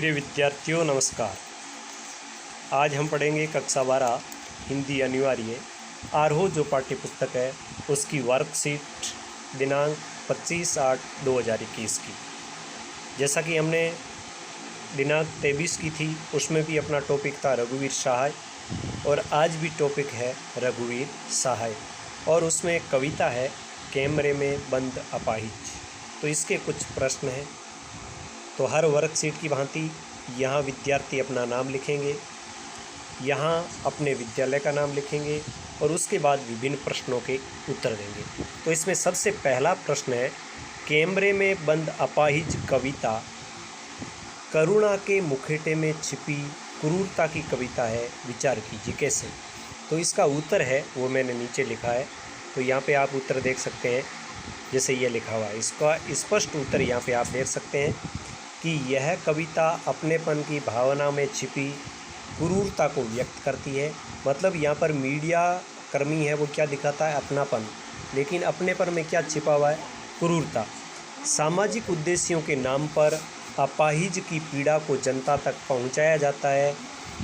प्रिय विद्यार्थियों नमस्कार। आज हम पढ़ेंगे कक्षा 12 हिंदी अनिवार्य आरोह जो पाठ्य पुस्तक है उसकी वर्कशीट दिनांक 25/8/2021 की। जैसा कि हमने दिनांक 23 की थी उसमें भी अपना टॉपिक था रघुवीर सहाय और आज भी टॉपिक है रघुवीर सहाय और उसमें एक कविता है कैमरे में बंद अपाहिज। तो इसके कुछ प्रश्न हैं। तो हर वर्कशीट की भांति यहाँ विद्यार्थी अपना नाम लिखेंगे, यहाँ अपने विद्यालय का नाम लिखेंगे और उसके बाद विभिन्न प्रश्नों के उत्तर देंगे। तो इसमें सबसे पहला प्रश्न है, कैमरे में बंद अपाहिज कविता करुणा के मुखेटे में छिपी क्रूरता की कविता है, विचार कीजिए कैसे। तो इसका उत्तर है वो मैंने नीचे लिखा है। तो यहाँ पे आप उत्तर देख सकते हैं, जैसे ये लिखा हुआ है। इसका स्पष्ट उत्तर यहाँ पे आप देख सकते हैं कि यह कविता अपनेपन की भावना में छिपी क्रूरता को व्यक्त करती है। मतलब यहाँ पर मीडिया कर्मी है वो क्या दिखाता है, अपनापन, लेकिन अपनेपन में क्या छिपा हुआ है, क्रूरता। सामाजिक उद्देश्यों के नाम पर अपाहिज की पीड़ा को जनता तक पहुँचाया जाता है।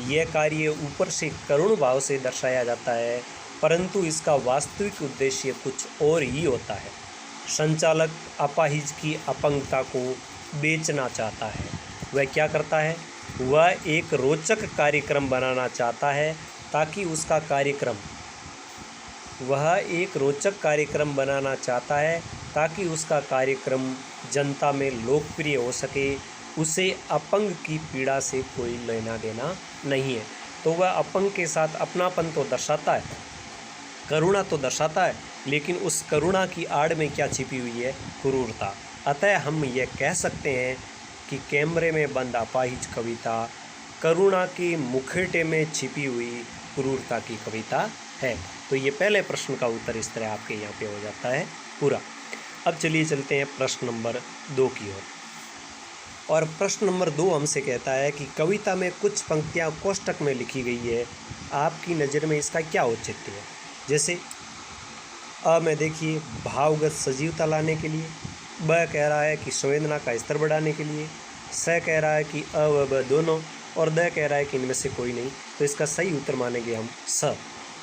यह कार्य ऊपर से करुण भाव से दर्शाया जाता है, परंतु इसका वास्तविक उद्देश्य कुछ और ही होता है। संचालक अपाहिज की अपंगता को बेचना चाहता है। वह क्या करता है, वह एक रोचक कार्यक्रम बनाना चाहता है ताकि उसका कार्यक्रम जनता में लोकप्रिय हो सके। उसे अपंग की पीड़ा से कोई लेना देना नहीं है। तो वह अपंग के साथ अपनापन तो दर्शाता है, करुणा तो दर्शाता है, लेकिन उस करुणा की आड़ में क्या छिपी हुई है, क्रूरता। अतः हम यह कह सकते हैं कि कैमरे में बंद अपाहिज कविता करुणा के मुखेटे में छिपी हुई क्रूरता की कविता है। तो ये पहले प्रश्न का उत्तर इस तरह आपके यहाँ पे हो जाता है पूरा। अब चलिए चलते हैं प्रश्न नंबर 2 की ओर। और प्रश्न नंबर 2 हमसे कहता है कि कविता में कुछ पंक्तियाँ कोष्टक में लिखी गई है, आपकी नज़र में इसका क्या औचित्य है। जैसे अ में देखिए भावगत सजीवता लाने के लिए, ब कह रहा है कि संवेदना का स्तर बढ़ाने के लिए, स कह रहा है कि अ व ब दोनों, और द कह रहा है कि इनमें से कोई नहीं। तो इसका सही उत्तर मानेंगे हम स,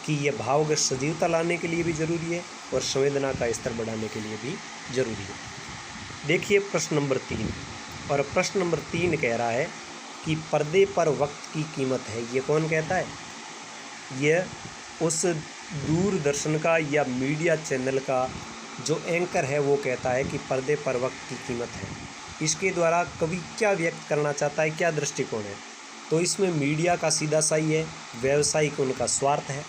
कि यह भावगत सजीवता लाने के लिए भी जरूरी है और संवेदना का स्तर बढ़ाने के लिए भी जरूरी है। देखिए प्रश्न नंबर 3, और प्रश्न नंबर 3 कह रहा है कि पर्दे पर वक्त की कीमत है। ये कौन कहता है, यह उस दूरदर्शन का या मीडिया चैनल का जो एंकर है वो कहता है कि पर्दे पर वक्त की कीमत है। इसके द्वारा कवि क्या व्यक्त करना चाहता है, क्या दृष्टिकोण है। तो इसमें मीडिया का सीधा सही है, व्यवसायिक उनका स्वार्थ है,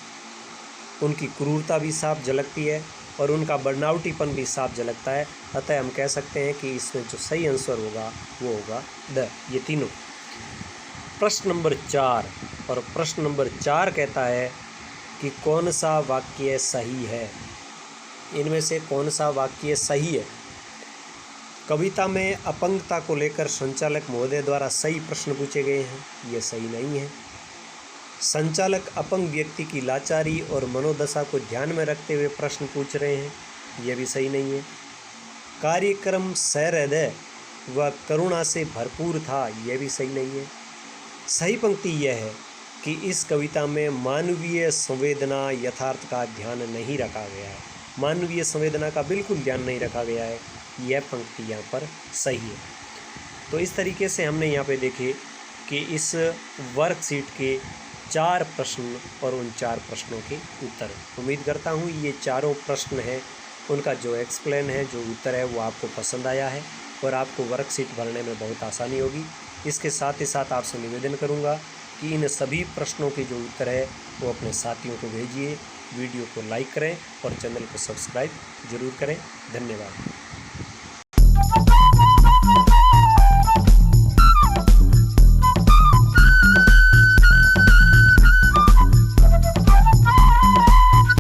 उनकी क्रूरता भी साफ झलकती है और उनका बनावटीपन भी साफ झलकता है। अतः हम कह सकते हैं कि इसमें जो सही आंसर होगा वो होगा द, ये तीनों। प्रश्न नंबर 4, और प्रश्न नंबर 4 कहता है कि कौन सा वाक्य सही है, इनमें से कौन सा वाक्य सही है। कविता में अपंगता को लेकर संचालक महोदय द्वारा सही प्रश्न पूछे गए हैं, ये सही नहीं है। संचालक अपंग व्यक्ति की लाचारी और मनोदशा को ध्यान में रखते हुए प्रश्न पूछ रहे हैं, यह भी सही नहीं है। कार्यक्रम सहृदय व करुणा से भरपूर था, यह भी सही नहीं है। सही पंक्ति यह है कि इस कविता में मानवीय संवेदना यथार्थ का ध्यान नहीं रखा गया है। मानवीय संवेदना का बिल्कुल ध्यान नहीं रखा गया है, यह पंक्ति यहाँ पर सही है। तो इस तरीके से हमने यहाँ पे देखे कि इस वर्कशीट के 4 प्रश्न और उन 4 प्रश्नों के उत्तर। उम्मीद करता हूँ ये चारों प्रश्न हैं, उनका जो एक्सप्लेन है, जो उत्तर है वो आपको पसंद आया है और आपको वर्कशीट भरने में बहुत आसानी होगी। इसके साथ ही साथ आपसे निवेदन करूँगा कि इन सभी प्रश्नों के जो उत्तर है वो अपने साथियों को भेजिए, वीडियो को लाइक करें और चैनल को सब्सक्राइब जरूर करें। धन्यवाद।